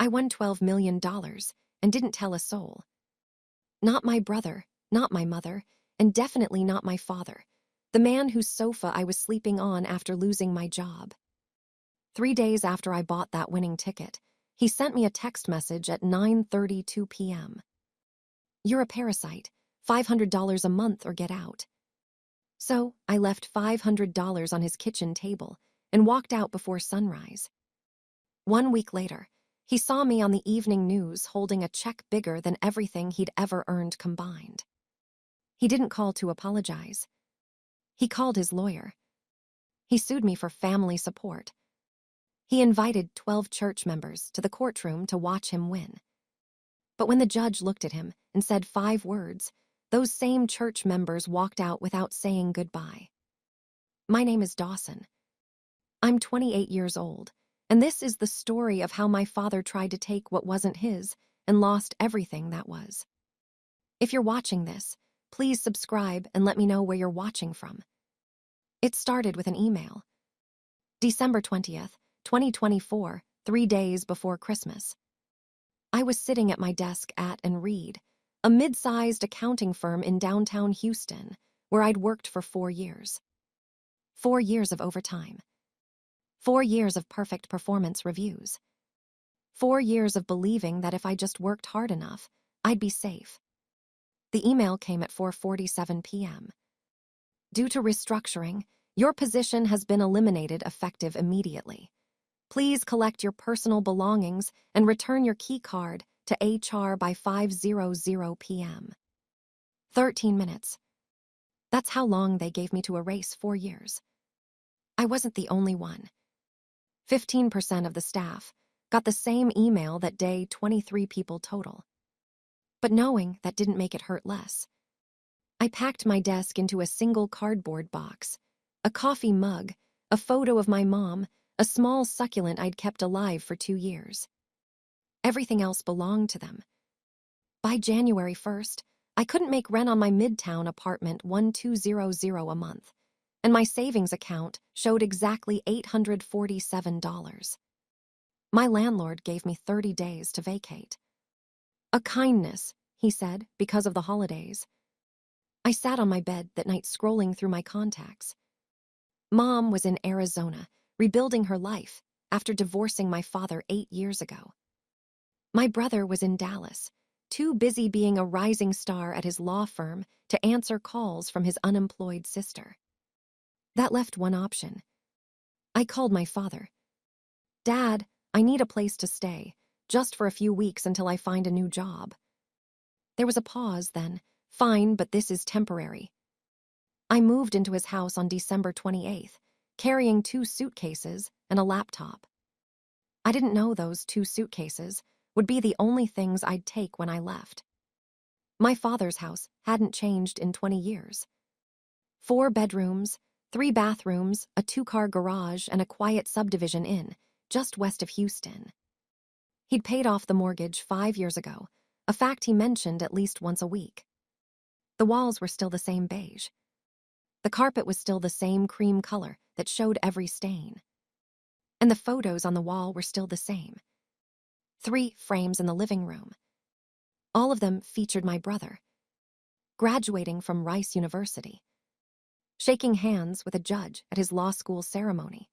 I won $12 million and didn't tell a soul. Not my brother, not my mother, and definitely not my father, the man whose sofa I was sleeping on after losing my job. 3 days after I bought that winning ticket, he sent me a text message at 9:32 p.m. "You're a parasite, $500 a month or get out." So I left $500 on his kitchen table and walked out before sunrise. 1 week later, he saw me on the evening news holding a check bigger than everything he'd ever earned combined. He didn't call to apologize. He called his lawyer. He sued me for family support. He invited 12 church members to the courtroom to watch him win. But when the judge looked at him and said 5 words, those same church members walked out without saying goodbye. My name is Dawson. I'm 28 years old, and this is the story of how my father tried to take what wasn't his and lost everything that was. If you're watching this, please subscribe and let me know where you're watching from. It started with an email. December 20th, 2024, 3 days before Christmas. I was sitting at my desk at and Reed, a mid-sized accounting firm in downtown Houston, where I'd worked for 4 years. 4 years of overtime. 4 years of perfect performance reviews. 4 years of believing that if I just worked hard enough, I'd be safe. The email came at 4:47 p.m. Due to restructuring, your position has been eliminated effective immediately. Please collect your personal belongings and return your key card to HR by 5:00 p.m. 13 minutes. That's how long they gave me to erase 4 years. I wasn't the only one. 15% of the staff got the same email that day, 23 people total. But knowing that didn't make it hurt less. I packed my desk into a single cardboard box, a coffee mug, a photo of my mom, a small succulent I'd kept alive for 2 years. Everything else belonged to them. By January 1st, I couldn't make rent on my Midtown apartment $1,200 a month, and my savings account showed exactly $847. My landlord gave me 30 days to vacate. A kindness, he said, because of the holidays. I sat on my bed that night scrolling through my contacts. Mom was in Arizona, rebuilding her life after divorcing my father 8 years ago. My brother was in Dallas, too busy being a rising star at his law firm to answer calls from his unemployed sister. That left one option. I called my father. "Dad, I need a place to stay, just for a few weeks until I find a new job." There was a pause then. "Fine, but this is temporary." I moved into his house on December 28th, carrying 2 suitcases and a laptop. I didn't know those 2 suitcases would be the only things I'd take when I left. My father's house hadn't changed in 20 years. 4 bedrooms, 3 bathrooms, a 2-car garage, and a quiet subdivision inn, just west of Houston. He'd paid off the mortgage 5 years ago, a fact he mentioned at least once a week. The walls were still the same beige. The carpet was still the same cream color that showed every stain. And the photos on the wall were still the same. 3 frames in the living room. All of them featured my brother, graduating from Rice University, shaking hands with a judge at his law school ceremony,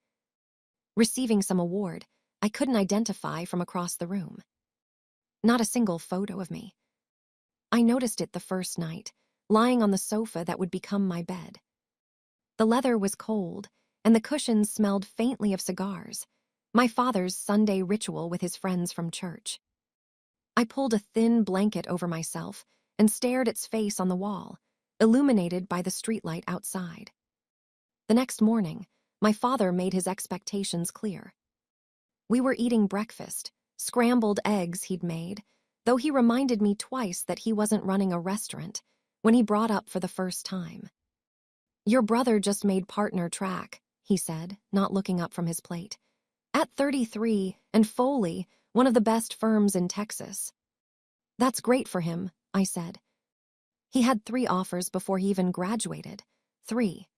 receiving some award I couldn't identify from across the room. Not a single photo of me. I noticed it the first night, lying on the sofa that would become my bed. The leather was cold, and the cushions smelled faintly of cigars, my father's Sunday ritual with his friends from church. I pulled a thin blanket over myself and stared its face on the wall, illuminated by the streetlight outside. The next morning, my father made his expectations clear. We were eating breakfast, scrambled eggs he'd made, though he reminded me twice that he wasn't running a restaurant when he brought up for the first time. "Your brother just made partner track," he said, not looking up from his plate. "At 33, and Foley, one of the best firms in Texas." "That's great for him," I said. He had 3 offers before he even graduated. 3.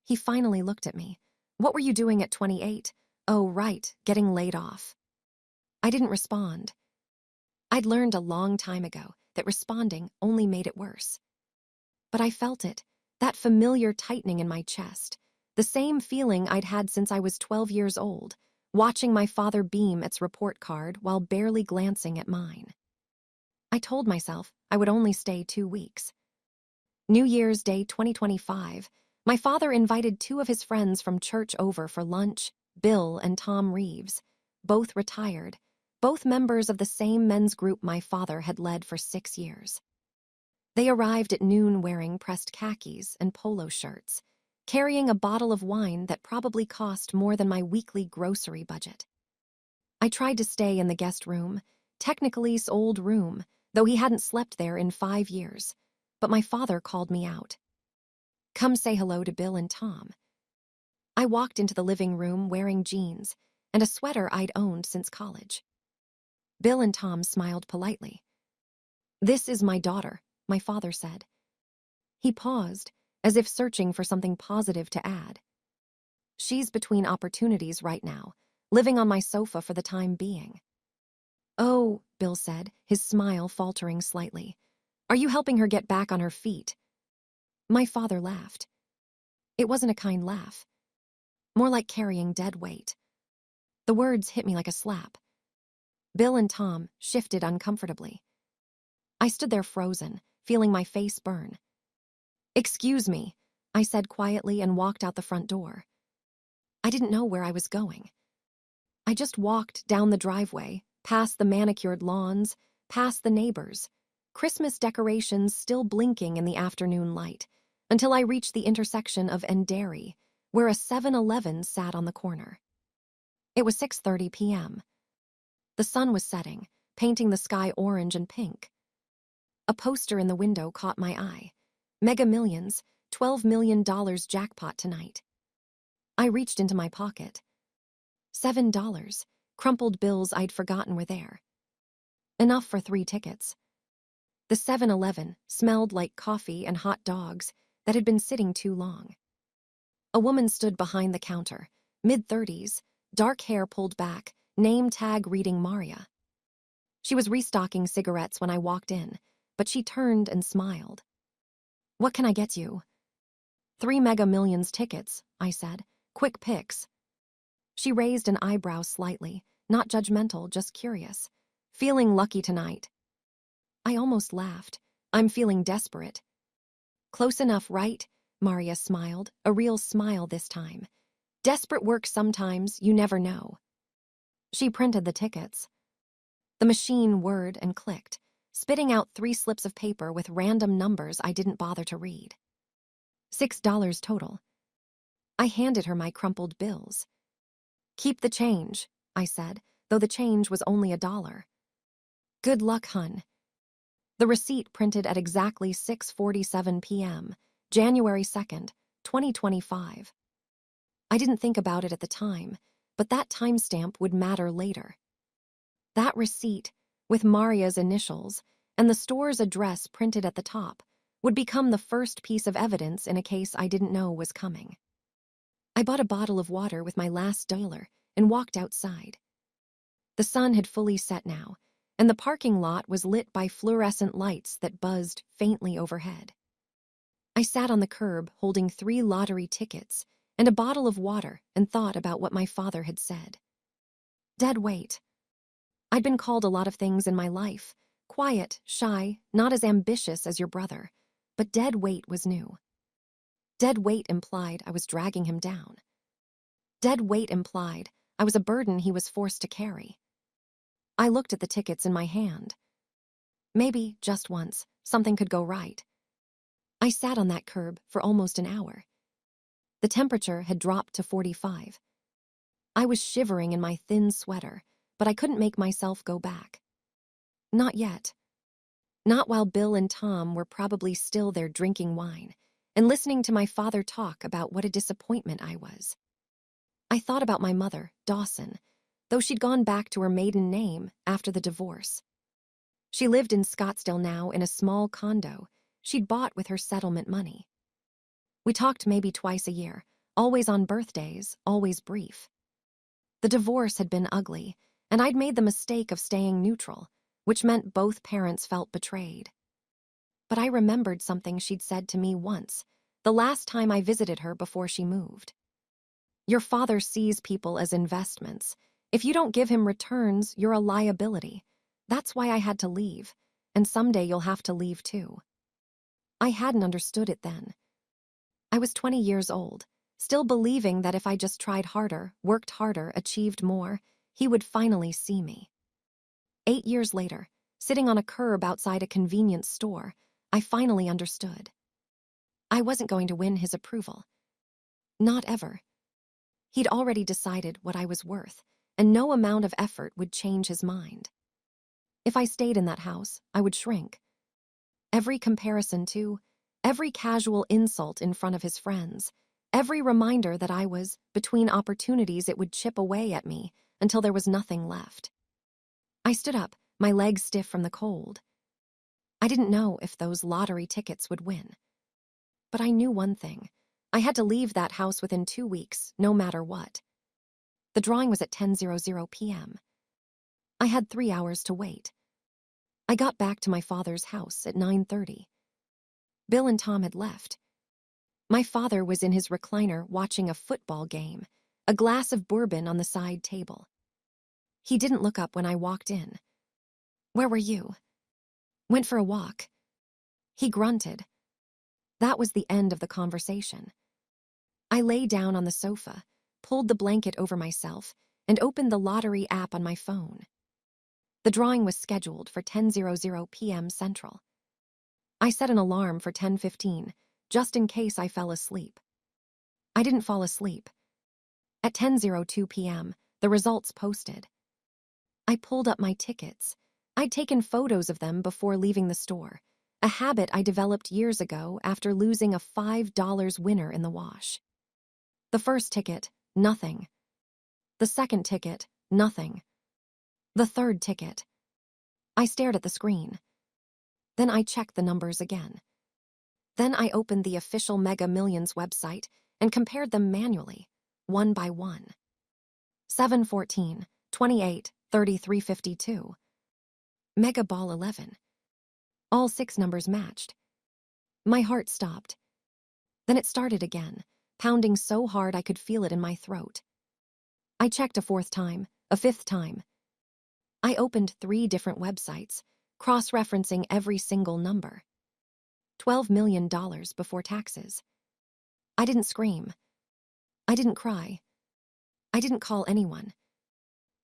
He finally looked at me. "What were you doing at 28? "Oh, right, getting laid off." I didn't respond. I'd learned a long time ago that responding only made it worse. But I felt it, that familiar tightening in my chest, the same feeling I'd had since I was 12 years old, watching my father beam its report card while barely glancing at mine. I told myself I would only stay 2 weeks. New Year's Day 2025, my father invited 2 of his friends from church over for lunch, Bill and Tom Reeves, both retired, both members of the same men's group my father had led for 6 years. They arrived at noon wearing pressed khakis and polo shirts, carrying a bottle of wine that probably cost more than my weekly grocery budget. I tried to stay in the guest room, technically his old room, though he hadn't slept there in 5 years, but my father called me out. Come say hello to Bill and Tom. I walked into the living room wearing jeans and a sweater I'd owned since college. Bill and Tom smiled politely. This is my daughter, my father said. He paused, as if searching for something positive to add. She's between opportunities right now, living on my sofa for the time being. Oh, Bill said, his smile faltering slightly. Are you helping her get back on her feet? My father laughed. It wasn't a kind laugh. More like carrying dead weight. The words hit me like a slap. Bill and Tom shifted uncomfortably. I stood there frozen, feeling my face burn. Excuse me, I said quietly and walked out the front door. I didn't know where I was going. I just walked down the driveway, past the manicured lawns, past the neighbors, Christmas decorations still blinking in the afternoon light, until I reached the intersection of Endary, where a 7-Eleven sat on the corner. It was 6:30 p.m. The sun was setting, painting the sky orange and pink. A poster in the window caught my eye. Mega Millions, $12 million jackpot tonight. I reached into my pocket. $7, crumpled bills I'd forgotten were there. Enough for 3 tickets. The 7-Eleven smelled like coffee and hot dogs that had been sitting too long. A woman stood behind the counter, mid-30s, dark hair pulled back, name tag reading Maria. She was restocking cigarettes when I walked in, but she turned and smiled. What can I get you? 3 Mega Millions tickets, I said. Quick picks. She raised an eyebrow slightly, not judgmental, just curious. Feeling lucky tonight. I almost laughed. I'm feeling desperate. Close enough, right? Maria smiled, a real smile this time. Desperate work sometimes, you never know. She printed the tickets. The machine whirred and clicked, spitting out 3 slips of paper with random numbers I didn't bother to read. $6 total. I handed her my crumpled bills. Keep the change, I said, though the change was only $1. Good luck, hun. The receipt printed at exactly 6:47 p.m., January 2nd, 2025. I didn't think about it at the time, but that timestamp would matter later. That receipt, with Maria's initials and the store's address printed at the top, would become the first piece of evidence in a case I didn't know was coming. I bought a bottle of water with my last dollar and walked outside. The sun had fully set now, and the parking lot was lit by fluorescent lights that buzzed faintly overhead. I sat on the curb holding 3 lottery tickets and a bottle of water and thought about what my father had said. Dead weight. I'd been called a lot of things in my life. Quiet, shy, not as ambitious as your brother, but dead weight was new. Dead weight implied I was dragging him down. Dead weight implied I was a burden he was forced to carry. I looked at the tickets in my hand. Maybe, just once, something could go right. I sat on that curb for almost an hour. The temperature had dropped to 45. I was shivering in my thin sweater, but I couldn't make myself go back. Not yet. Not while Bill and Tom were probably still there drinking wine and listening to my father talk about what a disappointment I was. I thought about my mother, Dawson, though she'd gone back to her maiden name after the divorce. She lived in Scottsdale now in a small condo she'd bought with her settlement money. We talked maybe twice a year, always on birthdays, always brief. The divorce had been ugly, And I'd made the mistake of staying neutral, which meant both parents felt betrayed. But I remembered something she'd said to me once, the last time I visited her before she moved. Your father sees people as investments. If you don't give him returns, you're a liability. That's why I had to leave, and someday you'll have to leave too. I hadn't understood it then. I was 20 years old, still believing that if I just tried harder, worked harder, achieved more, he would finally see me. 8 years later, sitting on a curb outside a convenience store, I finally understood. I wasn't going to win his approval. Not ever. He'd already decided what I was worth, and no amount of effort would change his mind. If I stayed in that house, I would shrink. Every comparison to, every casual insult in front of his friends, every reminder that I was between opportunities, it would chip away at me until there was nothing left. I stood up, my legs stiff from the cold. I didn't know if those lottery tickets would win. But I knew one thing. I had to leave that house within 2 weeks, no matter what. The drawing was at 10:00 p.m. I had 3 hours to wait. I got back to my father's house at 9:30. Bill and Tom had left. My father was in his recliner watching a football game, a glass of bourbon on the side table. He didn't look up when I walked in. Where were you? Went for a walk. He grunted. That was the end of the conversation. I lay down on the sofa, pulled the blanket over myself, and opened the lottery app on my phone. The drawing was scheduled for 10:00 p.m. Central. I set an alarm for 10:15, just in case I fell asleep. I didn't fall asleep. At 10:02 p.m., the results posted. I pulled up my tickets. I'd taken photos of them before leaving the store, a habit I developed years ago after losing a $5 winner in the wash. The first ticket, nothing. The second ticket, nothing. The third ticket. I stared at the screen. Then I checked the numbers again. Then I opened the official Mega Millions website and compared them manually, one by one. 714, 28, 33, 52. Mega Ball 11. All 6 numbers matched. My heart stopped. Then it started again, pounding so hard I could feel it in my throat. I checked a 4th time, a 5th time. I opened 3 different websites, cross-referencing every single number. $12 million before taxes. I didn't scream. I didn't cry. I didn't call anyone.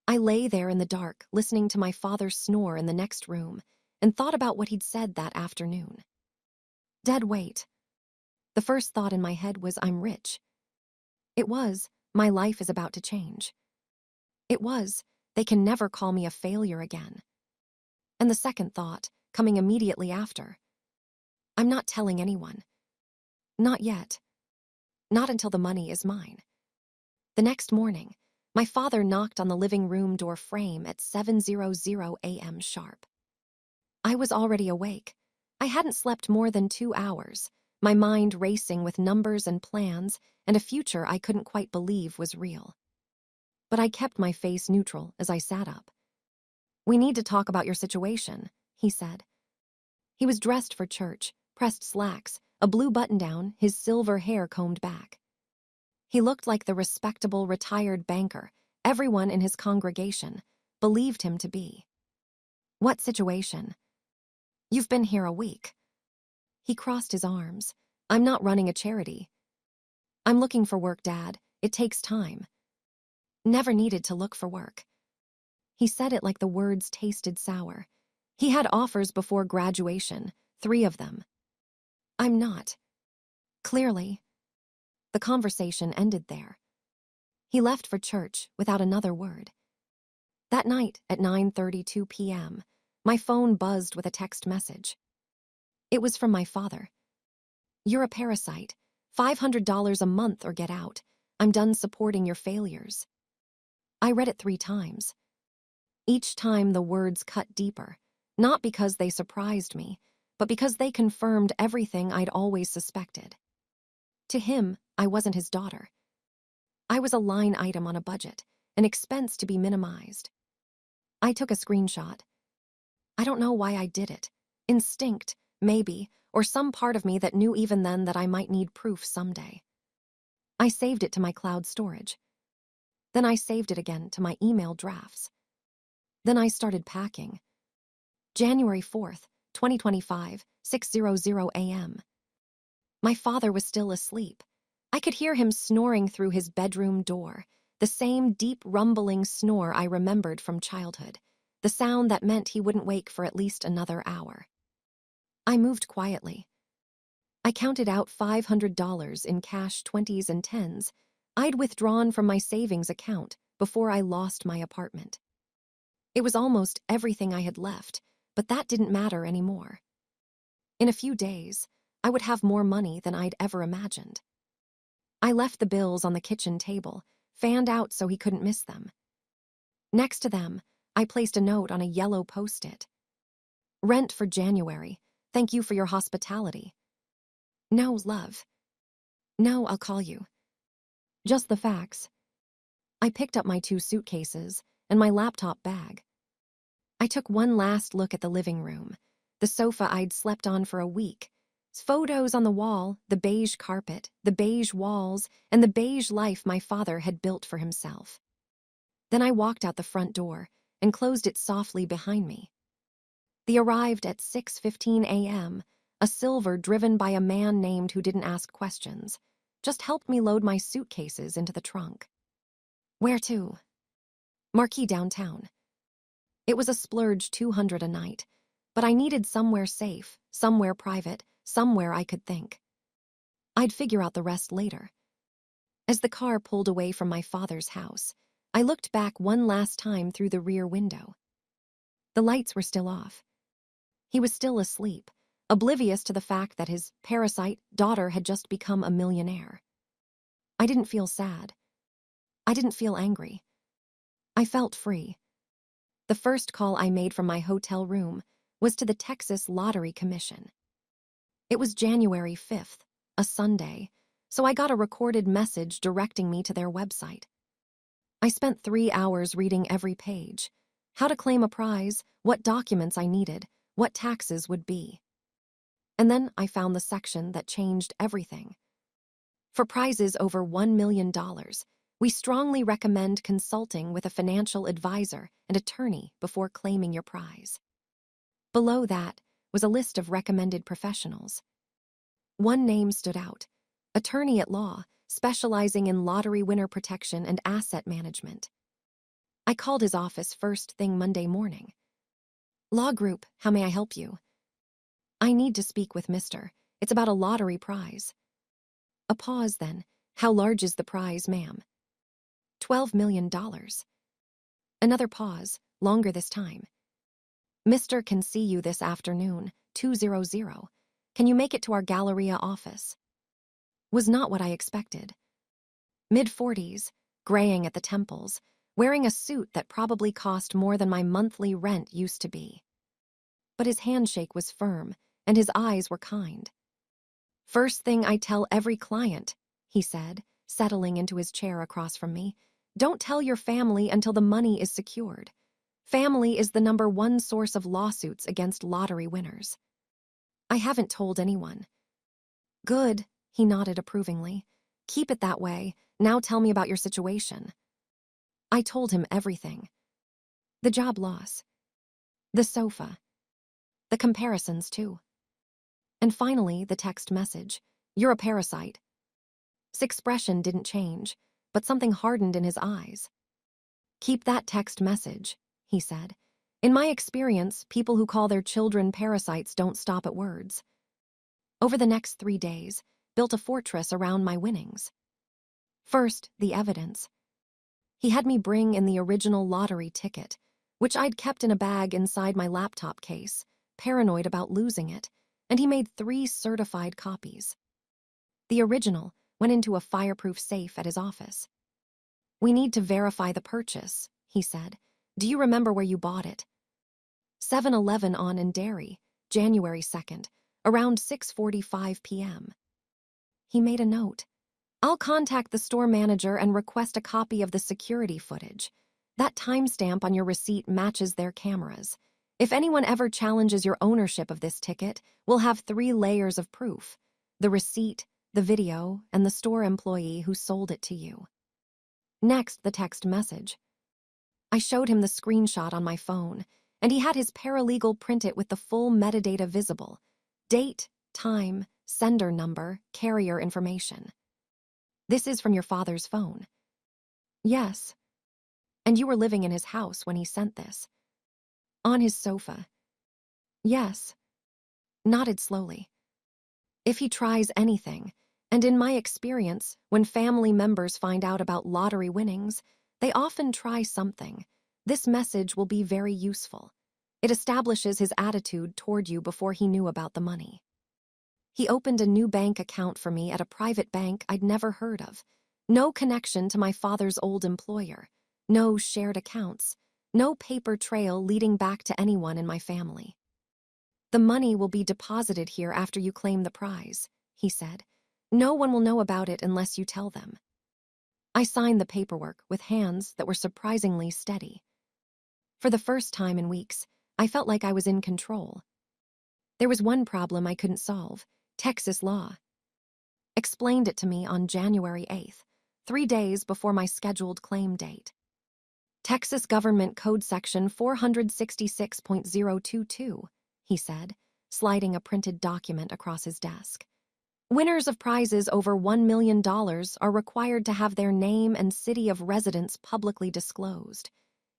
I lay there in the dark, listening to my father snore in the next room, and thought about what he'd said that afternoon. Dead weight. The first thought in my head was, I'm rich. It was, my life is about to change. It was, they can never call me a failure again. And the second thought, coming immediately after, I'm not telling anyone. Not yet. Not until the money is mine. The next morning, my father knocked on the living room door frame at 7:00 a.m. sharp. I was already awake. I hadn't slept more than 2 hours, my mind racing with numbers and plans and a future I couldn't quite believe was real. But I kept my face neutral as I sat up. We need to talk about your situation, he said. He was dressed for church, pressed slacks, a blue button-down, his silver hair combed back. He looked like the respectable retired banker everyone in his congregation believed him to be. What situation? You've been here a week. He crossed his arms. I'm not running a charity. I'm looking for work, Dad. It takes time. Never needed to look for work. He said it like the words tasted sour. He had offers before graduation, 3 of them. I'm not. Clearly. The conversation ended there. He left for church without another word. That night at 9:32 p.m., my phone buzzed with a text message. It was from my father. You're a parasite. $500 a month or get out. I'm done supporting your failures. I read it 3 times. Each time the words cut deeper, not because they surprised me, but because they confirmed everything I'd always suspected. To him, I wasn't his daughter. I was a line item on a budget, an expense to be minimized. I took a screenshot. I don't know why I did it. Instinct, maybe, or some part of me that knew even then that I might need proof someday. I saved it to my cloud storage. Then I saved it again to my email drafts. Then I started packing. January 4th, 2025, 6:00 a.m. My father was still asleep. I could hear him snoring through his bedroom door, the same deep rumbling snore I remembered from childhood, the sound that meant he wouldn't wake for at least another hour. I moved quietly. I counted out $500 in cash 20s and 10s I'd withdrawn from my savings account before I lost my apartment. It was almost everything I had left, but that didn't matter anymore. In a few days, I would have more money than I'd ever imagined. I left the bills on the kitchen table, fanned out so he couldn't miss them. Next to them, I placed a note on a yellow post-it. Rent for January. Thank you for your hospitality. No, love. No, I'll call you. Just the facts. I picked up my 2 suitcases and my laptop bag. I took one last look at the living room, the sofa I'd slept on for a week, photos on the wall, the beige carpet, the beige walls, and the beige life my father had built for himself. Then I walked out the front door and closed it softly behind me. They arrived at 6:15 a.m., a silver driven by a man named who didn't ask questions, just helped me load my suitcases into the trunk. Where to? Marquee downtown. It was a splurge $200 a night, but I needed somewhere safe, somewhere private, somewhere I could think. I'd figure out the rest later. As the car pulled away from my father's house, I looked back one last time through the rear window. The lights were still off. He was still asleep, oblivious to the fact that his parasite daughter had just become a millionaire. I didn't feel sad. I didn't feel angry. I felt free. The first call I made from my hotel room was to the Texas Lottery Commission. It was January 5th, a Sunday, so I got a recorded message directing me to their website. I spent 3 hours reading every page: how to claim a prize, what documents I needed, what taxes would be. And then I found the section that changed everything. For prizes over $1 million, we strongly recommend consulting with a financial advisor and attorney before claiming your prize. Below that was a list of recommended professionals. One name stood out: attorney at law, specializing in lottery winner protection and asset management. I called his office first thing Monday morning. Law group, how may I help you? I need to speak with Mr. It's about a lottery prize. A pause then. How large is the prize, ma'am? $12 million. Another pause, longer this time. Mr. can see you this afternoon, 2:00. Can you make it to our Galleria office? Was not what I expected. Mid-40s, graying at the temples, wearing a suit that probably cost more than my monthly rent used to be. But his handshake was firm, and his eyes were kind. First thing I tell every client, he said, settling into his chair across from me, don't tell your family until the money is secured. Family is the #1 source of lawsuits against lottery winners. I haven't told anyone. Good, he nodded approvingly. Keep it that way. Now tell me about your situation. I told him everything. The job loss. The sofa. The comparisons, too. And finally, the text message. You're a parasite. His expression didn't change, but something hardened in his eyes. Keep that text message, he said. In my experience, people who call their children parasites don't stop at words. Over the next 3 days, built a fortress around my winnings. First, the evidence. He had me bring in the original lottery ticket, which I'd kept in a bag inside my laptop case, paranoid about losing it, and he made 3 certified copies. The original went into a fireproof safe at his office. We need to verify the purchase, he said. Do you remember where you bought it? 7-Eleven on and Dairy, January 2nd, around 6:45 p.m. He made a note. I'll contact the store manager and request a copy of the security footage. That timestamp on your receipt matches their cameras. If anyone ever challenges your ownership of this ticket, we'll have 3 layers of proof: the receipt, the video, and the store employee who sold it to you. Next, the text message. I showed him the screenshot on my phone, and he had his paralegal print it with the full metadata visible: date, time, sender number, carrier information. This is from your father's phone. Yes. And you were living in his house when he sent this. On his sofa. Yes. Nodded slowly. If he tries anything, and in my experience, when family members find out about lottery winnings, they often try something, this message will be very useful. It establishes his attitude toward you before he knew about the money. He opened a new bank account for me at a private bank I'd never heard of. No connection to my father's old employer. No shared accounts. No paper trail leading back to anyone in my family. The money will be deposited here after you claim the prize, he said. No one will know about it unless you tell them. I signed the paperwork with hands that were surprisingly steady. For the first time in weeks, I felt like I was in control. There was one problem I couldn't solve: Texas law. Explained it to me on January 8th, 3 days before my scheduled claim date. Texas Government Code Section 466.022, he said, sliding a printed document across his desk. Winners of prizes over $1 million are required to have their name and city of residence publicly disclosed.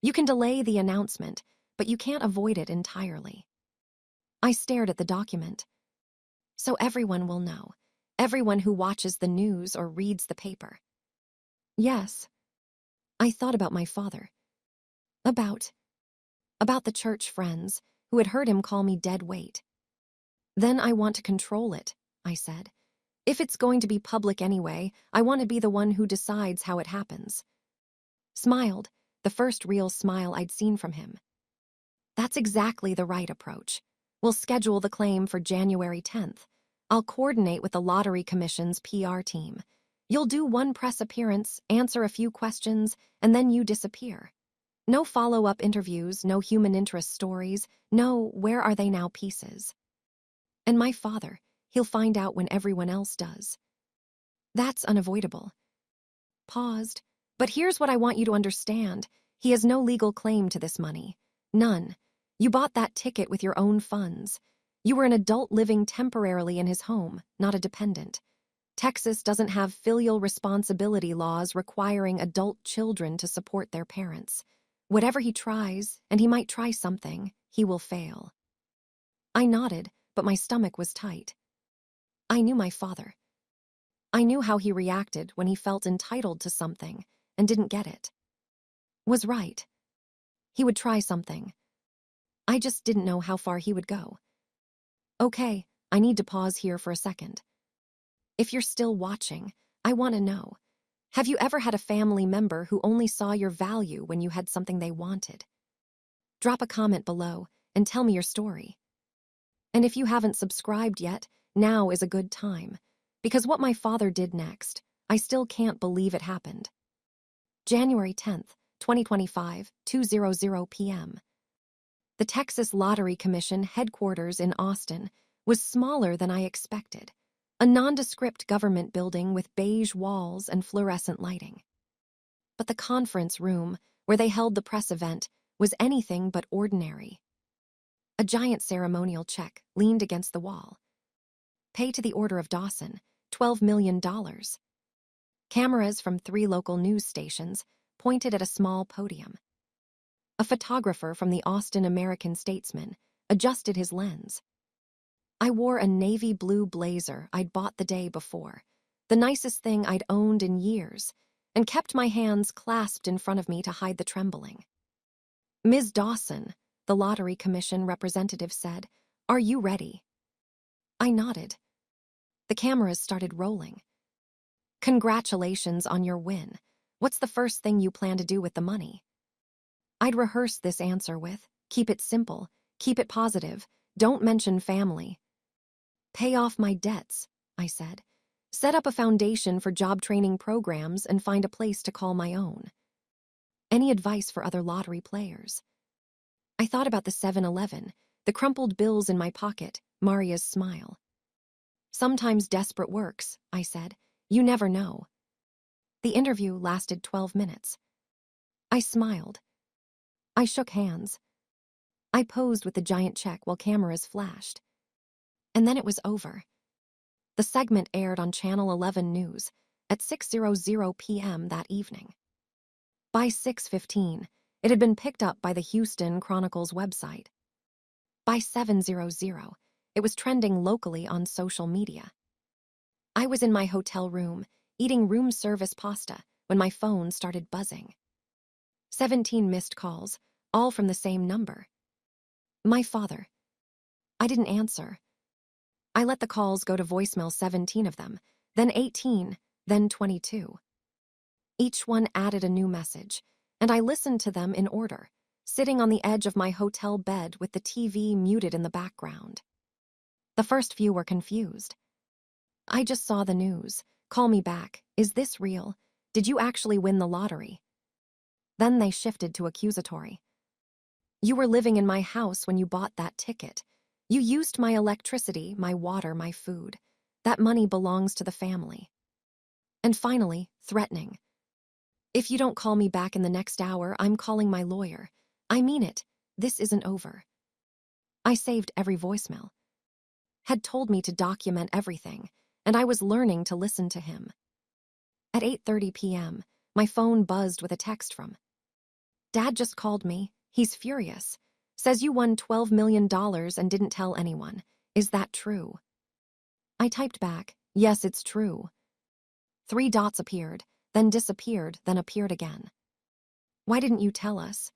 You can delay the announcement, but you can't avoid it entirely. I stared at the document. So everyone will know. Everyone who watches the news or reads the paper. Yes. I thought about my father. About the church friends who had heard him call me dead weight. Then I want to control it, I said. If it's going to be public anyway, I want to be the one who decides how it happens. Smiled, the first real smile I'd seen from him. That's exactly the right approach. We'll schedule the claim for January 10th. I'll coordinate with the Lottery Commission's PR team. You'll do one press appearance, answer a few questions, and then you disappear. No follow-up interviews, no human interest stories, no where are they now pieces. And my father, he'll find out when everyone else does. That's unavoidable. Paused. But here's what I want you to understand. He has no legal claim to this money. None. You bought that ticket with your own funds. You were an adult living temporarily in his home, not a dependent. Texas doesn't have filial responsibility laws requiring adult children to support their parents. Whatever he tries, and he might try something, he will fail. I nodded, but my stomach was tight. I knew my father. I knew how he reacted when he felt entitled to something and didn't get it. Was right. He would try something. I just didn't know how far he would go. Okay, I need to pause here for a second. If you're still watching, I want to know. Have you ever had a family member who only saw your value when you had something they wanted? Drop a comment below and tell me your story. And if you haven't subscribed yet, now is a good time, because what my father did next, I still can't believe it happened. January 10th, 2025, 2:00 p.m. The Texas Lottery Commission headquarters in Austin was smaller than I expected, a nondescript government building with beige walls and fluorescent lighting. But the conference room, where they held the press event, was anything but ordinary. A giant ceremonial check leaned against the wall. Pay to the Order of Dawson, $12 million. Cameras from 3 local news stations pointed at a small podium. A photographer from the Austin American-Statesman adjusted his lens. I wore a navy blue blazer I'd bought the day before, the nicest thing I'd owned in years, and kept my hands clasped in front of me to hide the trembling. Ms. Dawson, the Lottery Commission representative said, "Are you ready?" I nodded. The cameras started rolling. Congratulations on your win. What's the first thing you plan to do with the money? I'd rehearsed this answer with, keep it simple, keep it positive, don't mention family. Pay off my debts, I said. Set up a foundation for job training programs and find a place to call my own. Any advice for other lottery players? I thought about the 7-Eleven, the crumpled bills in my pocket, Maria's smile. Sometimes desperate works, I said. You never know. The interview lasted 12 minutes. I smiled. I shook hands. I posed with the giant check while cameras flashed. And then it was over. The segment aired on Channel 11 News at 6:00 p.m. that evening. By 6:15, it had been picked up by the Houston Chronicle's website. By 7:00, it was trending locally on social media. I was in my hotel room, eating room service pasta, when my phone started buzzing. 17 missed calls, all from the same number. My father. I didn't answer. I let the calls go to voicemail, 17 of them, then 18, then 22. Each one added a new message, and I listened to them in order, sitting on the edge of my hotel bed with the TV muted in the background. The first few were confused. I just saw the news. Call me back. Is this real? Did you actually win the lottery? Then they shifted to accusatory. You were living in my house when you bought that ticket. You used my electricity, my water, my food. That money belongs to the family. And finally, threatening. If you don't call me back in the next hour, I'm calling my lawyer. I mean it. This isn't over. I saved every voicemail. Had told me to document everything, and I was learning to listen to him. At 8:30 p.m., my phone buzzed with a text from Dad just called me. He's furious. Says you won $12 million and didn't tell anyone. Is that true? I typed back, yes, it's true. 3 dots appeared, then disappeared, then appeared again. Why didn't you tell us?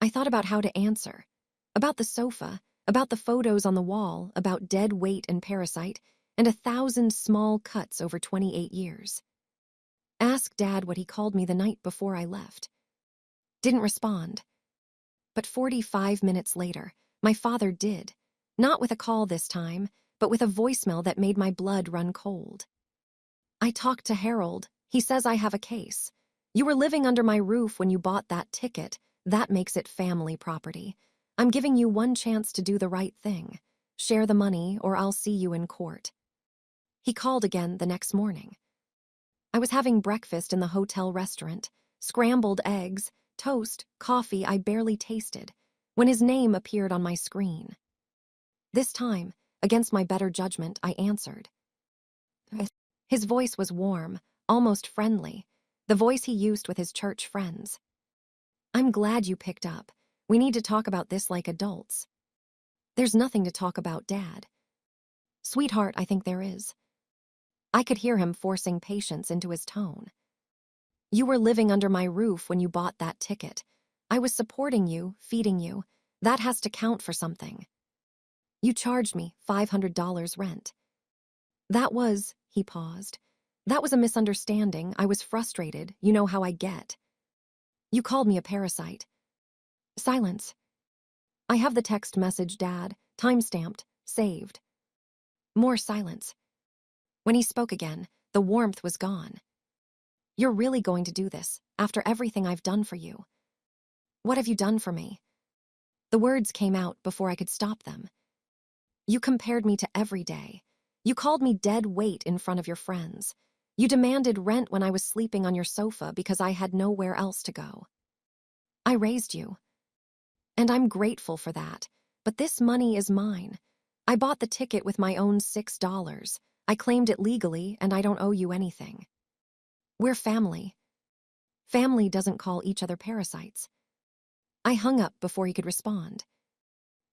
I thought about how to answer. About the sofa, about the photos on the wall, about dead weight and parasite, and 1,000 small cuts over 28 years. Ask Dad what he called me the night before I left. Didn't respond. But 45 minutes later, my father did. Not with a call this time, but with a voicemail that made my blood run cold. I talked to Harold. He says I have a case. You were living under my roof when you bought that ticket. That makes it family property. I'm giving you one chance to do the right thing. Share the money or I'll see you in court. He called again the next morning. I was having breakfast in the hotel restaurant. Scrambled eggs, toast, coffee I barely tasted, when his name appeared on my screen. This time, against my better judgment, I answered. His voice was warm, almost friendly, the voice he used with his church friends. I'm glad you picked up. We need to talk about this like adults. There's nothing to talk about, Dad. Sweetheart, I think there is. I could hear him forcing patience into his tone. You were living under my roof when you bought that ticket. I was supporting you, feeding you. That has to count for something. You charged me $500 rent. That was, he paused. That was a misunderstanding. I was frustrated. You know how I get. You called me a parasite. Silence. I have the text message, Dad, time-stamped, saved. More silence. When he spoke again, the warmth was gone. You're really going to do this, after everything I've done for you? What have you done for me? The words came out before I could stop them. You compared me to every day. You called me dead weight in front of your friends. You demanded rent when I was sleeping on your sofa because I had nowhere else to go. I raised you. And I'm grateful for that, but this money is mine. I bought the ticket with my own $6. I claimed it legally, and I don't owe you anything. We're family. Family doesn't call each other parasites. I hung up before he could respond.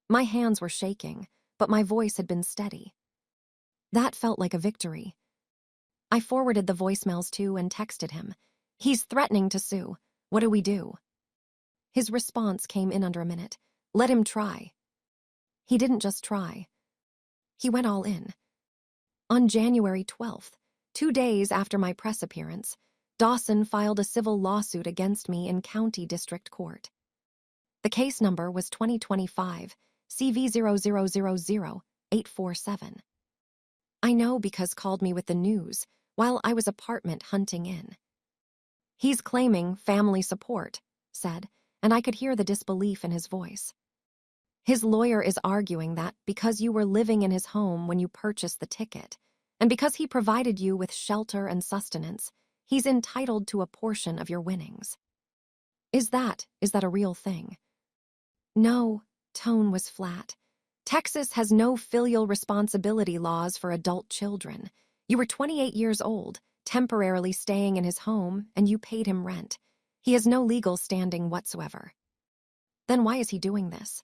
My hands were shaking, but my voice had been steady. That felt like a victory. I forwarded the voicemails to and texted him. He's threatening to sue. What do we do? His response came in under a minute. Let him try. He didn't just try. He went all in. On January 12th, 2 days after my press appearance, Dawson filed a civil lawsuit against me in County District Court. The case number was 2025 CV0000847. I know because called me with the news while I was apartment hunting in. He's claiming family support, said, and I could hear the disbelief in his voice. His lawyer is arguing that because you were living in his home when you purchased the ticket, and because he provided you with shelter and sustenance, he's entitled to a portion of your winnings. Is that a real thing? No, tone was flat. Texas has no filial responsibility laws for adult children. You were 28 years old, temporarily staying in his home, and you paid him rent. He has no legal standing whatsoever. Then why is he doing this?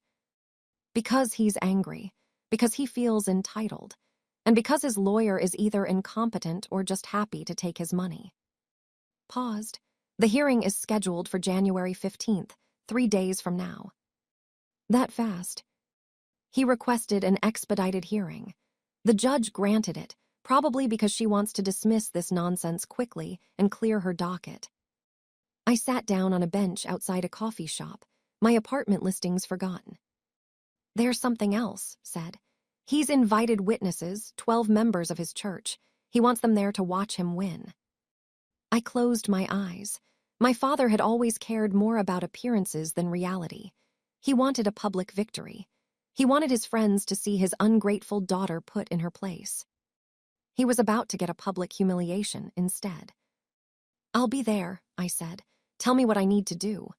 Because he's angry, because he feels entitled, and because his lawyer is either incompetent or just happy to take his money. Paused. The hearing is scheduled for January 15th, 3 days from now. That fast? He requested an expedited hearing. The judge granted it, probably because she wants to dismiss this nonsense quickly and clear her docket. I sat down on a bench outside a coffee shop, my apartment listings forgotten. There's something else, said. He's invited witnesses, 12 members of his church. He wants them there to watch him win. I closed my eyes. My father had always cared more about appearances than reality. He wanted a public victory. He wanted his friends to see his ungrateful daughter put in her place. He was about to get a public humiliation instead. I'll be there, I said. Tell me what I need to do.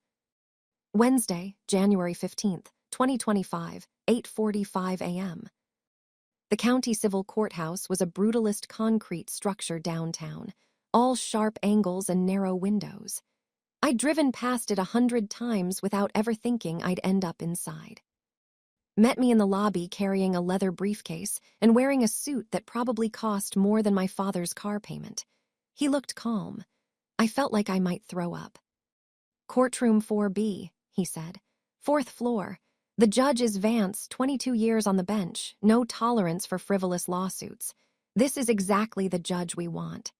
Wednesday, January 15th, 2025, 8:45 a.m. The county civil courthouse was a brutalist concrete structure downtown, all sharp angles and narrow windows. I'd driven past it 100 times without ever thinking I'd end up inside. Met me in the lobby carrying a leather briefcase and wearing a suit that probably cost more than my father's car payment. He looked calm. I felt like I might throw up. Courtroom 4B, he said. 4th floor. The judge is Vance, 22 years on the bench, no tolerance for frivolous lawsuits. This is exactly the judge we want.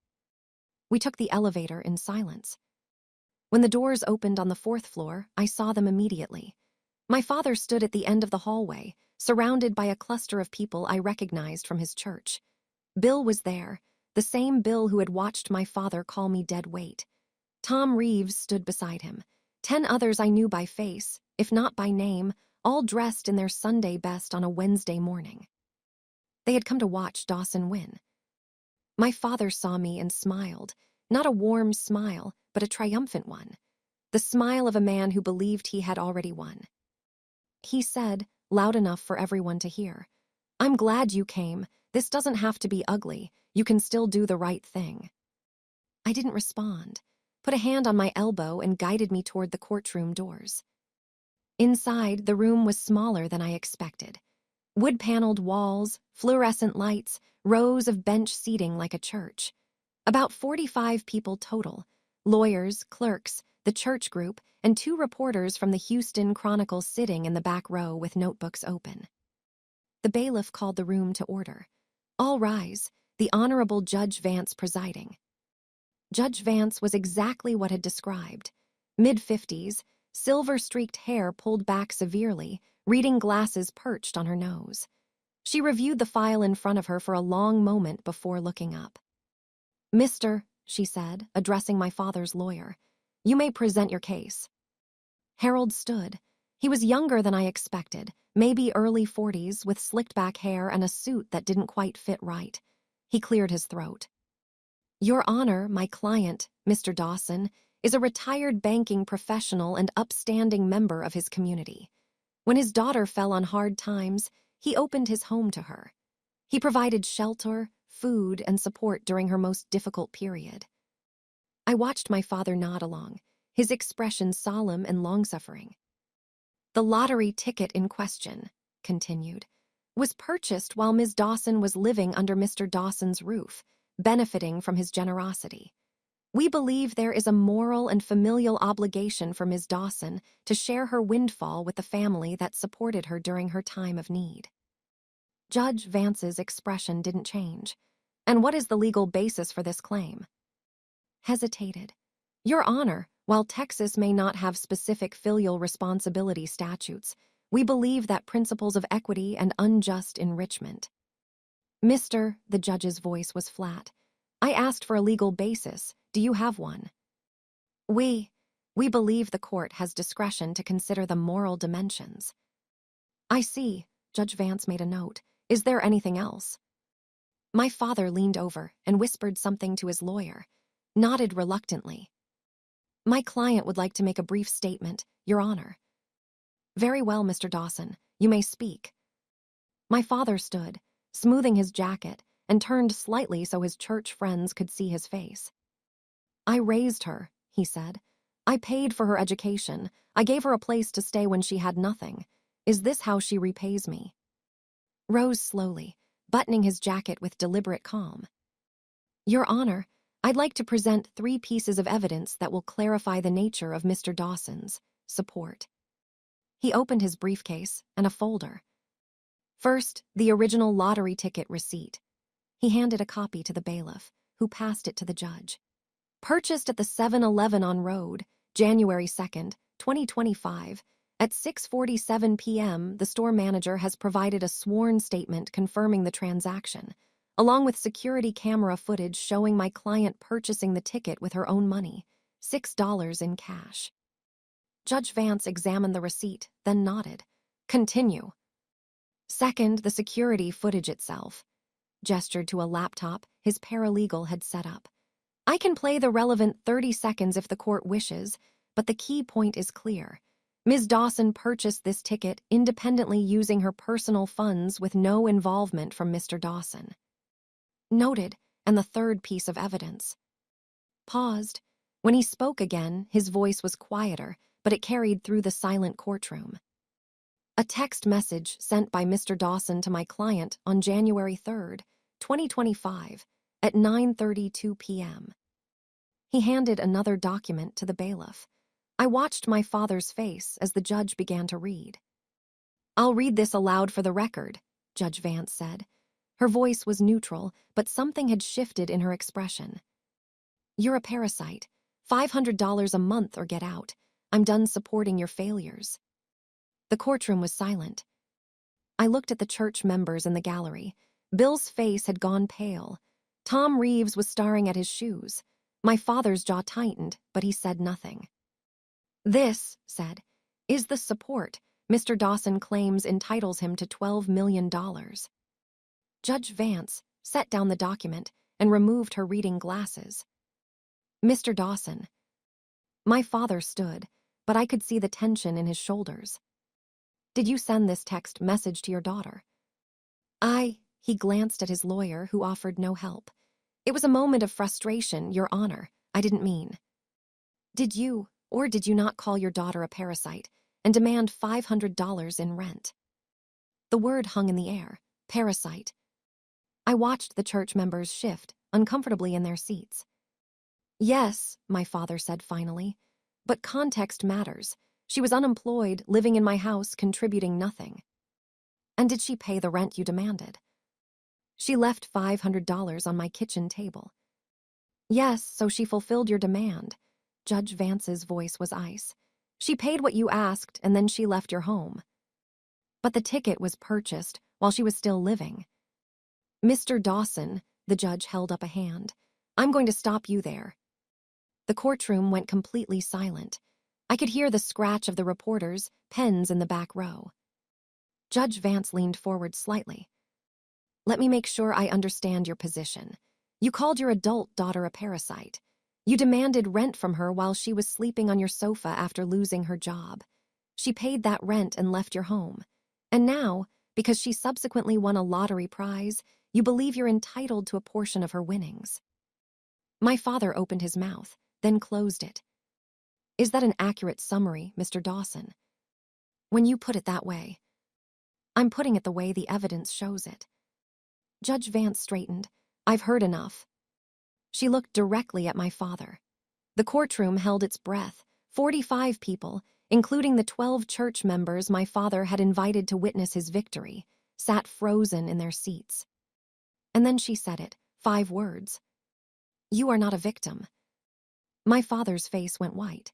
We took the elevator in silence. When the doors opened on the 4th floor, I saw them immediately. My father stood at the end of the hallway, surrounded by a cluster of people I recognized from his church. Bill was there, the same Bill who had watched my father call me dead weight. Tom Reeves stood beside him. 10 others I knew by face, if not by name, all dressed in their Sunday best on a Wednesday morning. They had come to watch Dawson win. My father saw me and smiled, not a warm smile, but a triumphant one, the smile of a man who believed he had already won. He said, loud enough for everyone to hear, "I'm glad you came. This doesn't have to be ugly. You can still do the right thing." I didn't respond, put a hand on my elbow and guided me toward the courtroom doors. Inside, the room was smaller than I expected. Wood-paneled walls, fluorescent lights, rows of bench seating like a church. About 45 people total, lawyers, clerks, the church group, and 2 reporters from the Houston Chronicle sitting in the back row with notebooks open. The bailiff called the room to order. All rise, the Honorable Judge Vance presiding. Judge Vance was exactly what had described. Mid-50s, silver-streaked hair pulled back severely, reading glasses perched on her nose. She reviewed the file in front of her for a long moment before looking up. "Mr.," she said, addressing my father's lawyer, "you may present your case." Harold stood. He was younger than I expected, maybe early 40s, with slicked-back hair and a suit that didn't quite fit right. He cleared his throat. "Your Honor, my client, Mr. Dawson, is a retired banking professional and upstanding member of his community. When his daughter fell on hard times, he opened his home to her. He provided shelter, food, and support during her most difficult period." I watched my father nod along, his expression solemn and long-suffering. "The lottery ticket in question," continued, "was purchased while Ms. Dawson was living under Mr. Dawson's roof, benefiting from his generosity. We believe there is a moral and familial obligation for Ms. Dawson to share her windfall with the family that supported her during her time of need." Judge Vance's expression didn't change. "And what is the legal basis for this claim?" Hesitated. "Your Honor, while Texas may not have specific filial responsibility statutes, we believe that principles of equity and unjust enrichment." "Mr." The judge's voice was flat. "I asked for a legal basis. Do you have one?" We believe the court has discretion to consider the moral dimensions. I see, Judge Vance made a note. Is there anything else? My father leaned over and whispered something to his lawyer, nodded reluctantly. My client would like to make a brief statement, Your Honor. Very well, Mr. Dawson, you may speak. My father stood, smoothing his jacket, and turned slightly so his church friends could see his face. I raised her, he said. I paid for her education. I gave her a place to stay when she had nothing. Is this how she repays me? Rose slowly, buttoning his jacket with deliberate calm. Your Honor, I'd like to present 3 pieces of evidence that will clarify the nature of Mr. Dawson's support. He opened his briefcase and a folder. First, the original lottery ticket receipt. He handed a copy to the bailiff, who passed it to the judge. Purchased at the 7-Eleven on Road, January 2nd, 2025, at 6:47 p.m., the store manager has provided a sworn statement confirming the transaction, along with security camera footage showing my client purchasing the ticket with her own money, $6 in cash. Judge Vance examined the receipt, then nodded. Continue. Second, the security footage itself. Gestured to a laptop his paralegal had set up. I can play the relevant 30 seconds if the court wishes, but the key point is clear. Ms. Dawson purchased this ticket independently using her personal funds with no involvement from Mr. Dawson. Noted, and the third piece of evidence. Paused. When he spoke again, his voice was quieter, but it carried through the silent courtroom. A text message sent by Mr. Dawson to my client on January 3rd, 2025, at 9:32 p.m. He handed another document to the bailiff. I watched my father's face as the judge began to read. I'll read this aloud for the record, Judge Vance said. Her voice was neutral, but something had shifted in her expression. You're a parasite. $500 a month or get out. I'm done supporting your failures. The courtroom was silent. I looked at the church members in the gallery. Bill's face had gone pale. Tom Reeves was staring at his shoes. My father's jaw tightened, but he said nothing. This, said, is the support Mr. Dawson claims entitles him to $12 million. Judge Vance set down the document and removed her reading glasses. Mr. Dawson. My father stood, but I could see the tension in his shoulders. Did you send this text message to your daughter? He glanced at his lawyer, who offered no help. It was a moment of frustration, Your Honor. I didn't mean. Did you, or did you not call your daughter a parasite and demand $500 in rent? The word hung in the air, parasite. I watched the church members shift uncomfortably in their seats. Yes, my father said finally, but context matters. She was unemployed, living in my house, contributing nothing. And did she pay the rent you demanded? She left $500 on my kitchen table. Yes, so she fulfilled your demand. Judge Vance's voice was ice. She paid what you asked, and then she left your home. But the ticket was purchased while she was still living. Mr. Dawson, the judge held up a hand. I'm going to stop you there. The courtroom went completely silent. I could hear the scratch of the reporters' pens in the back row. Judge Vance leaned forward slightly. Let me make sure I understand your position. You called your adult daughter a parasite. You demanded rent from her while she was sleeping on your sofa after losing her job. She paid that rent and left your home. And now, because she subsequently won a lottery prize, you believe you're entitled to a portion of her winnings. My father opened his mouth, then closed it. Is that an accurate summary, Mr. Dawson? When you put it that way, I'm putting it the way the evidence shows it. Judge Vance straightened. I've heard enough. She looked directly at my father. The courtroom held its breath. 45 people, including the 12 church members my father had invited to witness his victory, sat frozen in their seats. And then she said it, 5 words. You are not a victim. My father's face went white.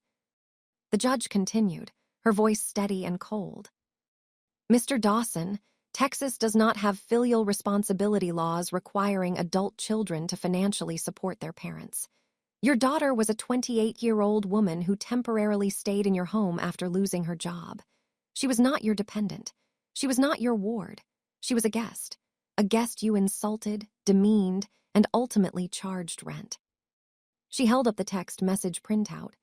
The judge continued, her voice steady and cold. Mr. Dawson, Texas does not have filial responsibility laws requiring adult children to financially support their parents. Your daughter was a 28-year-old woman who temporarily stayed in your home after losing her job. She was not your dependent. She was not your ward. She was a guest you insulted, demeaned, and ultimately charged rent. She held up the text message printout.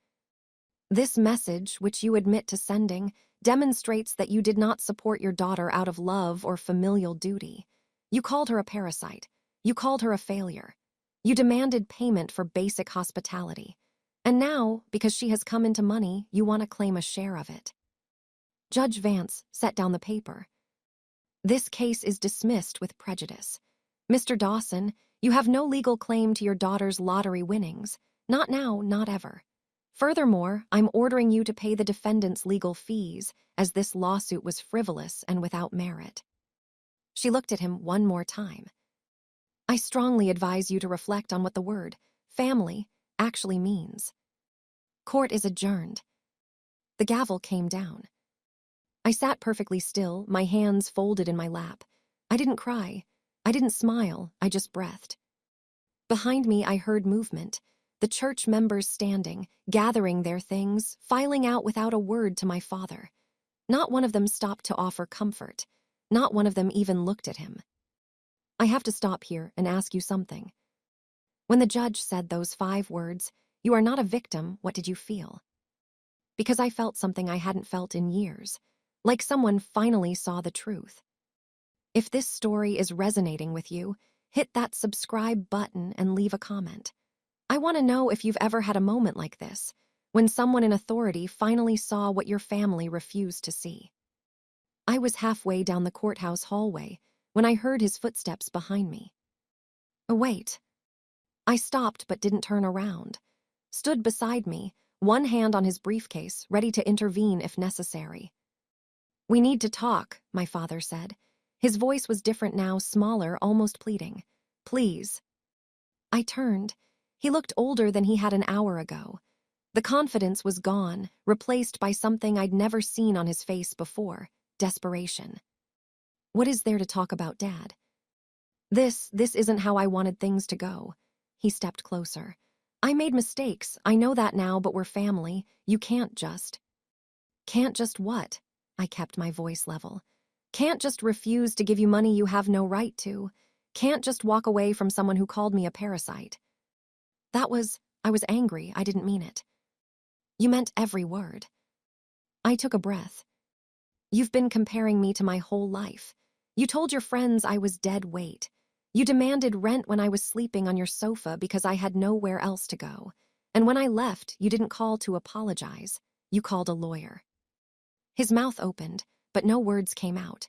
This message, which you admit to sending, demonstrates that you did not support your daughter out of love or familial duty. You called her a parasite. You called her a failure. You demanded payment for basic hospitality. And now, because she has come into money, you want to claim a share of it. Judge Vance set down the paper. This case is dismissed with prejudice. Mr. Dawson, you have no legal claim to your daughter's lottery winnings. Not now, not ever. Furthermore, I'm ordering you to pay the defendant's legal fees, as this lawsuit was frivolous and without merit. She looked at him one more time. I strongly advise you to reflect on what the word family actually means. Court is adjourned. The gavel came down. I sat perfectly still, my hands folded in my lap. I didn't cry. I didn't smile. I just breathed. Behind me, I heard movement. The church members standing, gathering their things, filing out without a word to my father. Not one of them stopped to offer comfort. Not one of them even looked at him. I have to stop here and ask you something. When the judge said those 5 words, "You are not a victim," what did you feel? Because I felt something I hadn't felt in years, like someone finally saw the truth. If this story is resonating with you, hit that subscribe button and leave a comment. I want to know if you've ever had a moment like this, when someone in authority finally saw what your family refused to see. I was halfway down the courthouse hallway when I heard his footsteps behind me. Oh, wait. I stopped but didn't turn around. Stood beside me, one hand on his briefcase, ready to intervene if necessary. We need to talk, my father said. His voice was different now, smaller, almost pleading. Please. I turned. He looked older than he had an hour ago. The confidence was gone, replaced by something I'd never seen on his face before, desperation. What is there to talk about, Dad? This isn't how I wanted things to go. He stepped closer. I made mistakes, I know that now, but we're family. You can't just... Can't just what? I kept my voice level. Can't just refuse to give you money you have no right to. Can't just walk away from someone who called me a parasite. I was angry, I didn't mean it. You meant every word. I took a breath. You've been comparing me to my whole life. You told your friends I was dead weight. You demanded rent when I was sleeping on your sofa because I had nowhere else to go. And when I left, you didn't call to apologize. You called a lawyer. His mouth opened, but no words came out.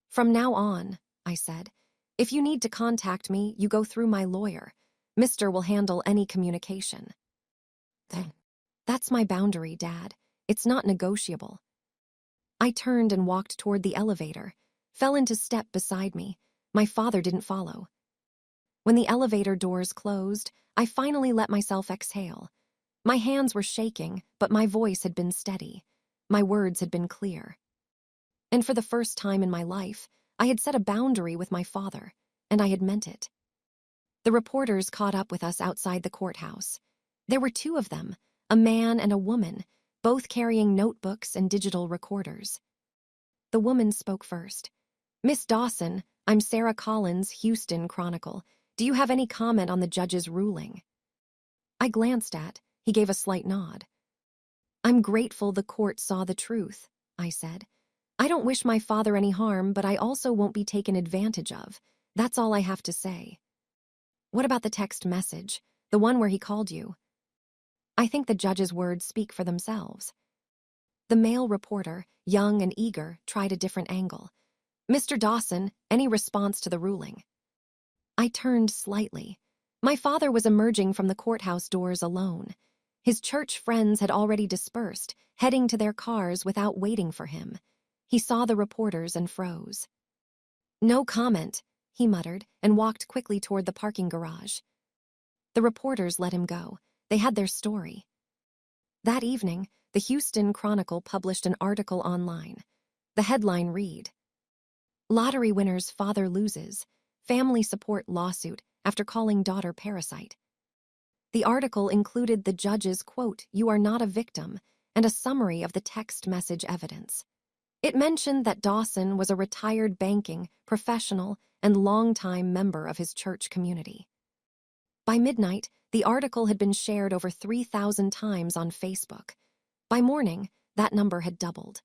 From now on, I said, if you need to contact me, you go through my lawyer. Mr. will handle any communication. That's my boundary, Dad. It's not negotiable. I turned and walked toward the elevator, fell into step beside me. My father didn't follow. When the elevator doors closed, I finally let myself exhale. My hands were shaking, but my voice had been steady. My words had been clear. And for the first time in my life, I had set a boundary with my father, and I had meant it. The reporters caught up with us outside the courthouse. There were 2 of them, a man and a woman, both carrying notebooks and digital recorders. The woman spoke first. Miss Dawson, I'm Sarah Collins, Houston Chronicle. Do you have any comment on the judge's ruling? I glanced at. He gave a slight nod. I'm grateful the court saw the truth, I said. I don't wish my father any harm, but I also won't be taken advantage of. That's all I have to say. What about the text message, the one where he called you? I think the judge's words speak for themselves. The male reporter, young and eager, tried a different angle. Mr. Dawson, any response to the ruling? I turned slightly. My father was emerging from the courthouse doors alone. His church friends had already dispersed, heading to their cars without waiting for him. He saw the reporters and froze. No comment, he muttered, and walked quickly toward the parking garage. The reporters let him go. They had their story. That evening, the Houston Chronicle published an article online. The headline read, Lottery winner's father loses. Family support lawsuit after calling daughter parasite. The article included the judge's quote, "You are not a victim," and a summary of the text message evidence. It mentioned that Dawson was a retired banking, professional, and longtime member of his church community. By midnight, the article had been shared over 3,000 times on Facebook. By morning, that number had doubled.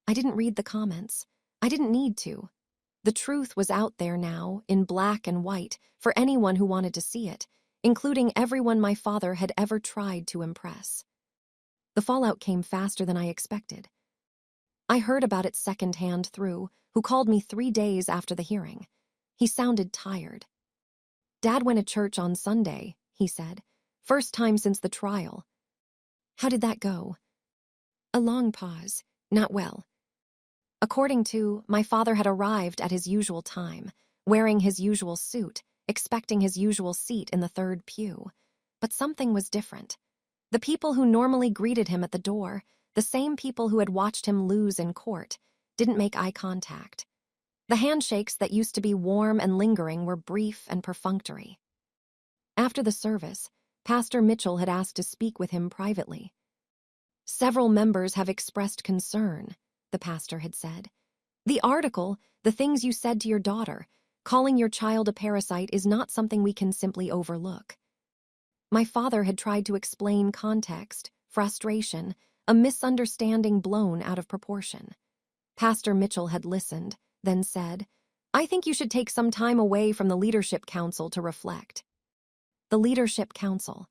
I didn't read the comments. I didn't need to. The truth was out there now, in black and white, for anyone who wanted to see it, including everyone my father had ever tried to impress. The fallout came faster than I expected. I heard about it secondhand through, who called me 3 days after the hearing. He sounded tired. "Dad went to church on Sunday," he said. "First time since the trial." "How did that go?" A long pause. "Not well." According to, my father had arrived at his usual time, wearing his usual suit, expecting his usual seat in the third pew. But something was different. The people who normally greeted him at the door, the same people who had watched him lose in court, didn't make eye contact. The handshakes that used to be warm and lingering were brief and perfunctory. After the service, Pastor Mitchell had asked to speak with him privately. "Several members have expressed concern," the pastor had said. "The article, the things you said to your daughter, calling your child a parasite is not something we can simply overlook." My father had tried to explain context, frustration, a misunderstanding blown out of proportion. Pastor Mitchell had listened, then said, "I think you should take some time away from the Leadership Council to reflect." The Leadership Council.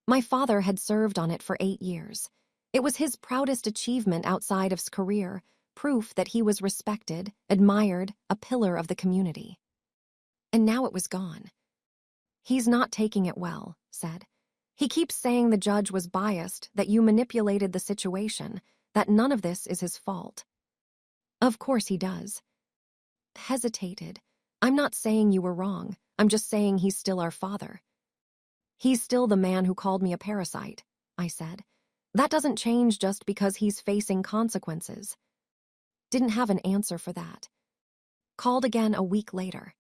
My father had served on it for 8 years. It was his proudest achievement outside of his career, proof that he was respected, admired, a pillar of the community. And now it was gone. "He's not taking it well," said. "He keeps saying the judge was biased, that you manipulated the situation, that none of this is his fault." "Of course he does." Hesitated. "I'm not saying you were wrong. I'm just saying he's still our father." "He's still the man who called me a parasite," I said. "That doesn't change just because he's facing consequences." Didn't have an answer for that. Called again a week later.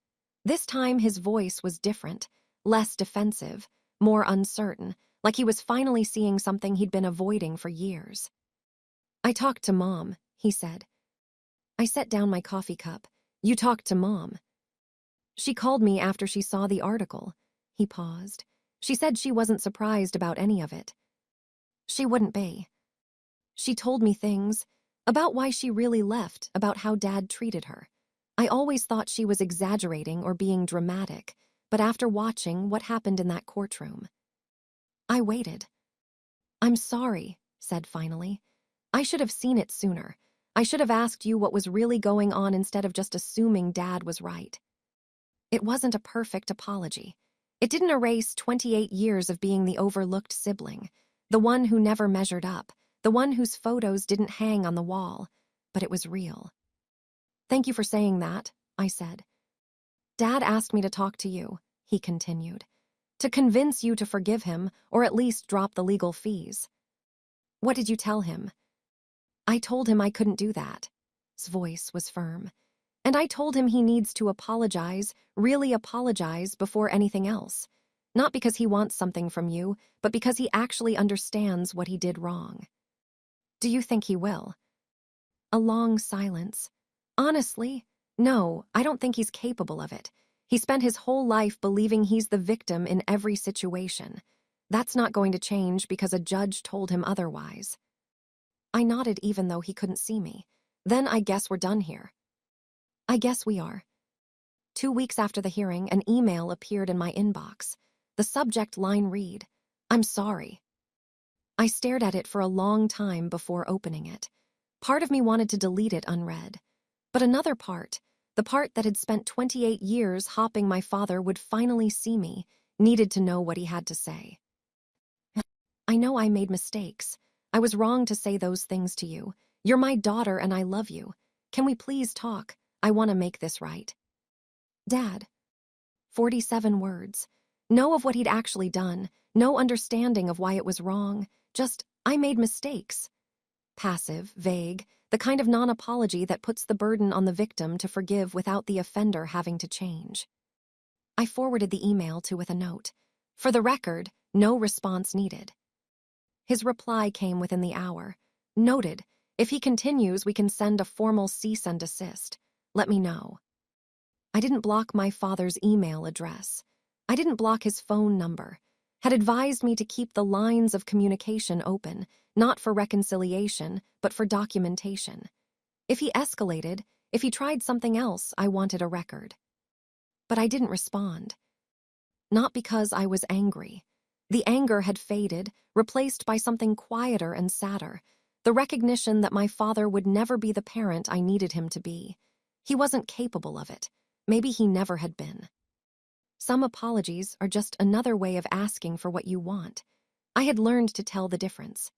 This time his voice was different, less defensive, more uncertain, like he was finally seeing something he'd been avoiding for years. "I talked to Mom," he said. I set down my coffee cup. "You talked to Mom?" "She called me after she saw the article." He paused. "She said she wasn't surprised about any of it." "She wouldn't be. She told me things about why she really left, about how Dad treated her. I always thought she was exaggerating or being dramatic, but after watching what happened in that courtroom." I waited. "I'm sorry," said finally. "I should have seen it sooner. I should have asked you what was really going on instead of just assuming Dad was right." It wasn't a perfect apology. It didn't erase 28 years of being the overlooked sibling, the one who never measured up, the one whose photos didn't hang on the wall, but it was real. "Thank you for saying that," I said. "Dad asked me to talk to you," he continued, "to convince you to forgive him or at least drop the legal fees." "What did you tell him?" "I told him I couldn't do that." His voice was firm. "And I told him he needs to apologize, really apologize before anything else. Not because he wants something from you, but because he actually understands what he did wrong." "Do you think he will?" A long silence. "Honestly, no, I don't think he's capable of it. He spent his whole life believing he's the victim in every situation. That's not going to change because a judge told him otherwise." I nodded even though he couldn't see me. "Then I guess we're done here." "I guess we are." 2 weeks after the hearing, an email appeared in my inbox. The subject line read, "I'm sorry." I stared at it for a long time before opening it. Part of me wanted to delete it unread. But another part, the part that had spent 28 years hoping my father would finally see me, needed to know what he had to say. "I know I made mistakes. I was wrong to say those things to you. You're my daughter and I love you. Can we please talk? I want to make this right." "Dad." 47 words. No of what he'd actually done, no understanding of why it was wrong, just, "I made mistakes." Passive, vague, the kind of non-apology that puts the burden on the victim to forgive without the offender having to change. I forwarded the email with a note. "For the record, No response needed. His reply came within the hour. Noted. If he continues, we can send a formal cease and desist. Let me know. I didn't block my father's email address. I didn't block his phone number. Had advised me to keep the lines of communication open, not for reconciliation, but for documentation. If he escalated, if he tried something else, I wanted a record. But I didn't respond. Not because I was angry. The anger had faded, replaced by something quieter and sadder, the recognition that my father would never be the parent I needed him to be. He wasn't capable of it. Maybe he never had been. Some apologies are just another way of asking for what you want. I had learned to tell the difference.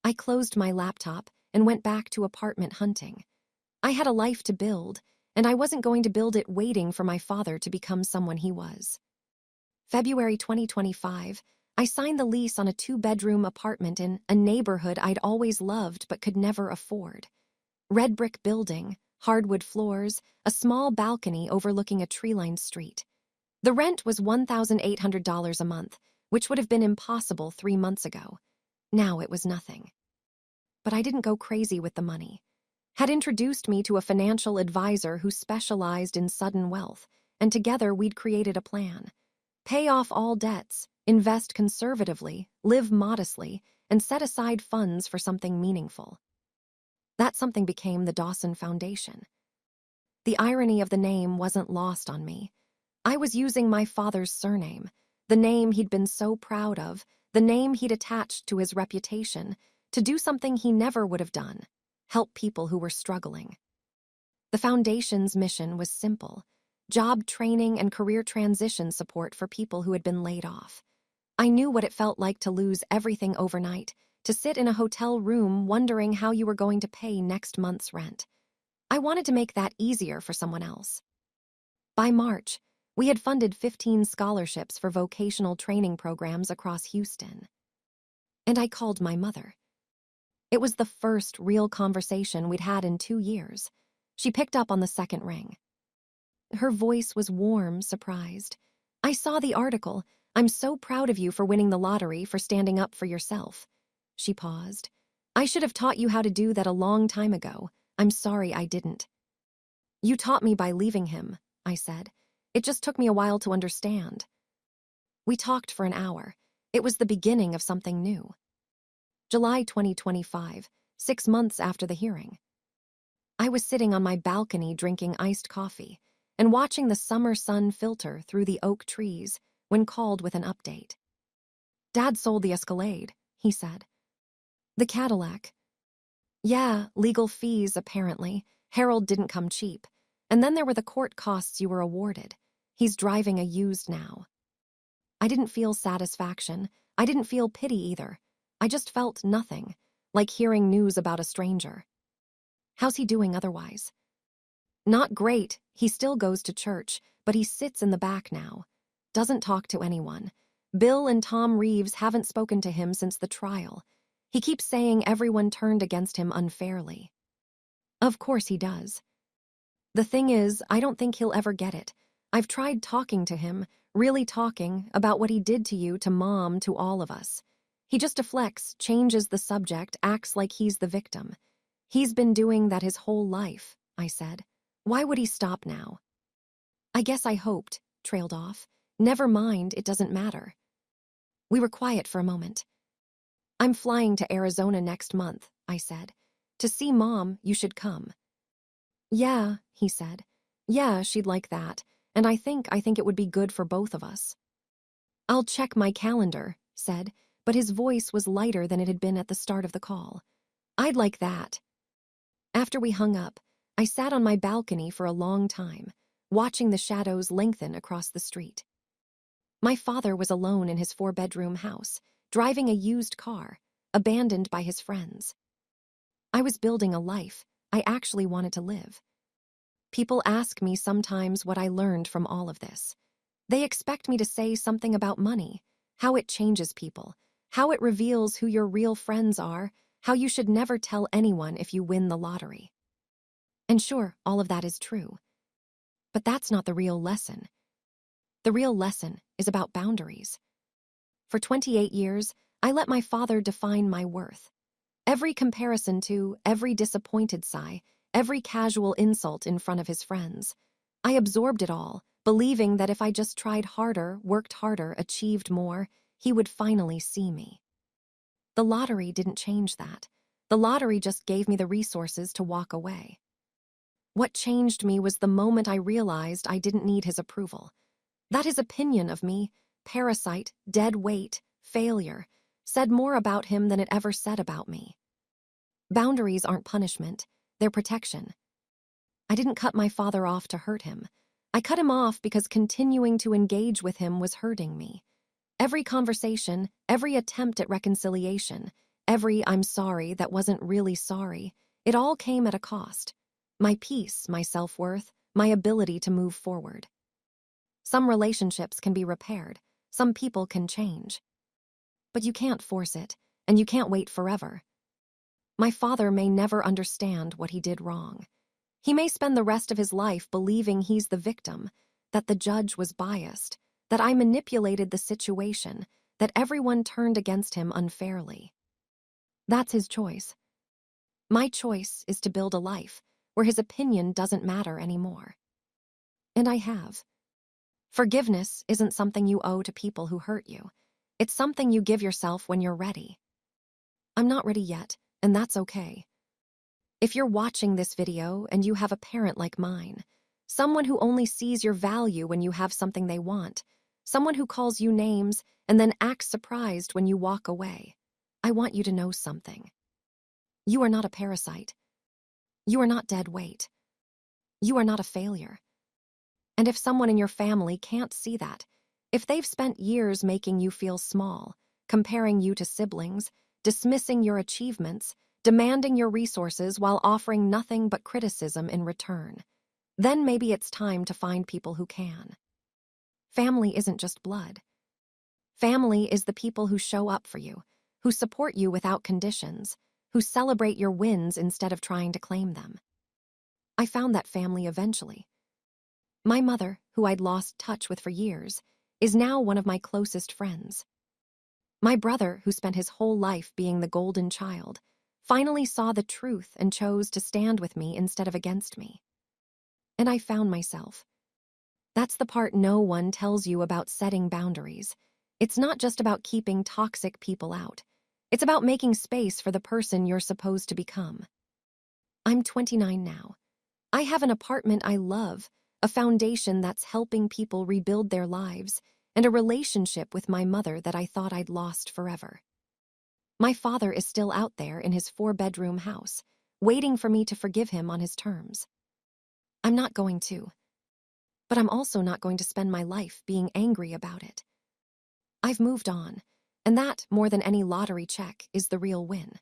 I closed my laptop and went back to apartment hunting. I had a life to build, and I wasn't going to build it waiting for my father to become someone he was. February 2025, I signed the lease on a 2-bedroom apartment in a neighborhood I'd always loved but could never afford. Red brick building, hardwood floors, a small balcony overlooking a tree-lined street. The rent was $1,800 a month, which would have been impossible 3 months ago. Now it was nothing. But I didn't go crazy with the money. Had introduced me to a financial advisor who specialized in sudden wealth, and together we'd created a plan. Pay off all debts, invest conservatively, live modestly, and set aside funds for something meaningful. That something became the Dawson Foundation. The irony of the name wasn't lost on me. I was using my father's surname, the name he'd been so proud of, the name he'd attached to his reputation, to do something he never would have done: help people who were struggling. The foundation's mission was simple: job training and career transition support for people who had been laid off. I knew what it felt like to lose everything overnight, to sit in a hotel room wondering how you were going to pay next month's rent. I wanted to make that easier for someone else. By March, we had funded 15 scholarships for vocational training programs across Houston. And I called my mother. It was the first real conversation we'd had in 2 years. She picked up on the second ring. Her voice was warm, surprised. "I saw the article. I'm so proud of you for winning the lottery, for standing up for yourself." She paused. "I should have taught you how to do that a long time ago. I'm sorry I didn't." "You taught me by leaving him," I said. "It just took me a while to understand." We talked for an hour. It was the beginning of something new. July 2025, 6 months after the hearing. I was sitting on my balcony drinking iced coffee and watching the summer sun filter through the oak trees when called with an update. "Dad sold the Escalade," he said. "The Cadillac." "Yeah, legal fees, apparently. Harold didn't come cheap. And then there were the court costs you were awarded. He's driving a used now." I didn't feel satisfaction. I didn't feel pity either. I just felt nothing, like hearing news about a stranger. "How's he doing otherwise?" "Not great. He still goes to church, but he sits in the back now. Doesn't talk to anyone. Bill and Tom Reeves haven't spoken to him since the trial. He keeps saying everyone turned against him unfairly." "Of course he does. The thing is, I don't think he'll ever get it. I've tried talking to him, really talking, about what he did to you, to Mom, to all of us. He just deflects, changes the subject, acts like he's the victim. He's been doing that his whole life," I said. "Why would he stop now?" "I guess I hoped," trailed off. "Never mind, it doesn't matter." We were quiet for a moment. "I'm flying to Arizona next month," I said. "To see Mom, you should come." "Yeah," he said. "Yeah, she'd like that. And I think it would be good for both of us." "I'll check my calendar," said, but his voice was lighter than it had been at the start of the call. "I'd like that." After we hung up, I sat on my balcony for a long time, watching the shadows lengthen across the street. My father was alone in his 4-bedroom house, driving a used car, abandoned by his friends. I was building a life I actually wanted to live. People ask me sometimes what I learned from all of this. They expect me to say something about money, how it changes people, how it reveals who your real friends are, how you should never tell anyone if you win the lottery. And sure, all of that is true. But that's not the real lesson. The real lesson is about boundaries. For 28 years, I let my father define my worth. Every comparison to, every disappointed sigh, every casual insult in front of his friends. I absorbed it all, believing that if I just tried harder, worked harder, achieved more, he would finally see me. The lottery didn't change that. The lottery just gave me the resources to walk away. What changed me was the moment I realized I didn't need his approval. That his opinion of me, parasite, dead weight, failure, said more about him than it ever said about me. Boundaries aren't punishment, they're protection. I didn't cut my father off to hurt him. I cut him off because continuing to engage with him was hurting me. Every conversation, every attempt at reconciliation, every "I'm sorry" that wasn't really sorry, it all came at a cost. My peace, my self-worth, my ability to move forward. Some relationships can be repaired, some people can change. But you can't force it, and you can't wait forever. My father may never understand what he did wrong. He may spend the rest of his life believing he's the victim, that the judge was biased, that I manipulated the situation, that everyone turned against him unfairly. That's his choice. My choice is to build a life where his opinion doesn't matter anymore. And I have. Forgiveness isn't something you owe to people who hurt you. It's something you give yourself when you're ready. I'm not ready yet, and that's okay. If you're watching this video and you have a parent like mine, someone who only sees your value when you have something they want, someone who calls you names and then acts surprised when you walk away, I want you to know something. You are not a parasite. You are not dead weight. You are not a failure. And if someone in your family can't see that, if they've spent years making you feel small, comparing you to siblings, dismissing your achievements, demanding your resources while offering nothing but criticism in return, then maybe it's time to find people who can. Family isn't just blood. Family is the people who show up for you, who support you without conditions, who celebrate your wins instead of trying to claim them. I found that family eventually. My mother, who I'd lost touch with for years, is now one of my closest friends. My brother, who spent his whole life being the golden child, finally saw the truth and chose to stand with me instead of against me. And I found myself. That's the part no one tells you about setting boundaries. It's not just about keeping toxic people out. It's about making space for the person you're supposed to become. I'm 29 now. I have an apartment I love, a foundation that's helping people rebuild their lives, and a relationship with my mother that I thought I'd lost forever. My father is still out there in his 4-bedroom house, waiting for me to forgive him on his terms. I'm not going to. But I'm also not going to spend my life being angry about it. I've moved on, and that, more than any lottery check, is the real win.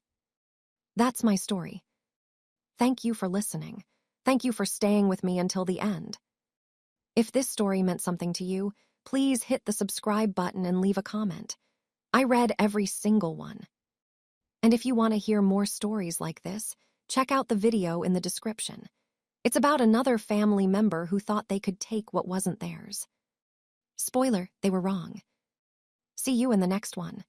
That's my story. Thank you for listening. Thank you for staying with me until the end. If this story meant something to you, please hit the subscribe button and leave a comment. I read every single one. And if you want to hear more stories like this, check out the video in the description. It's about another family member who thought they could take what wasn't theirs. Spoiler, they were wrong. See you in the next one.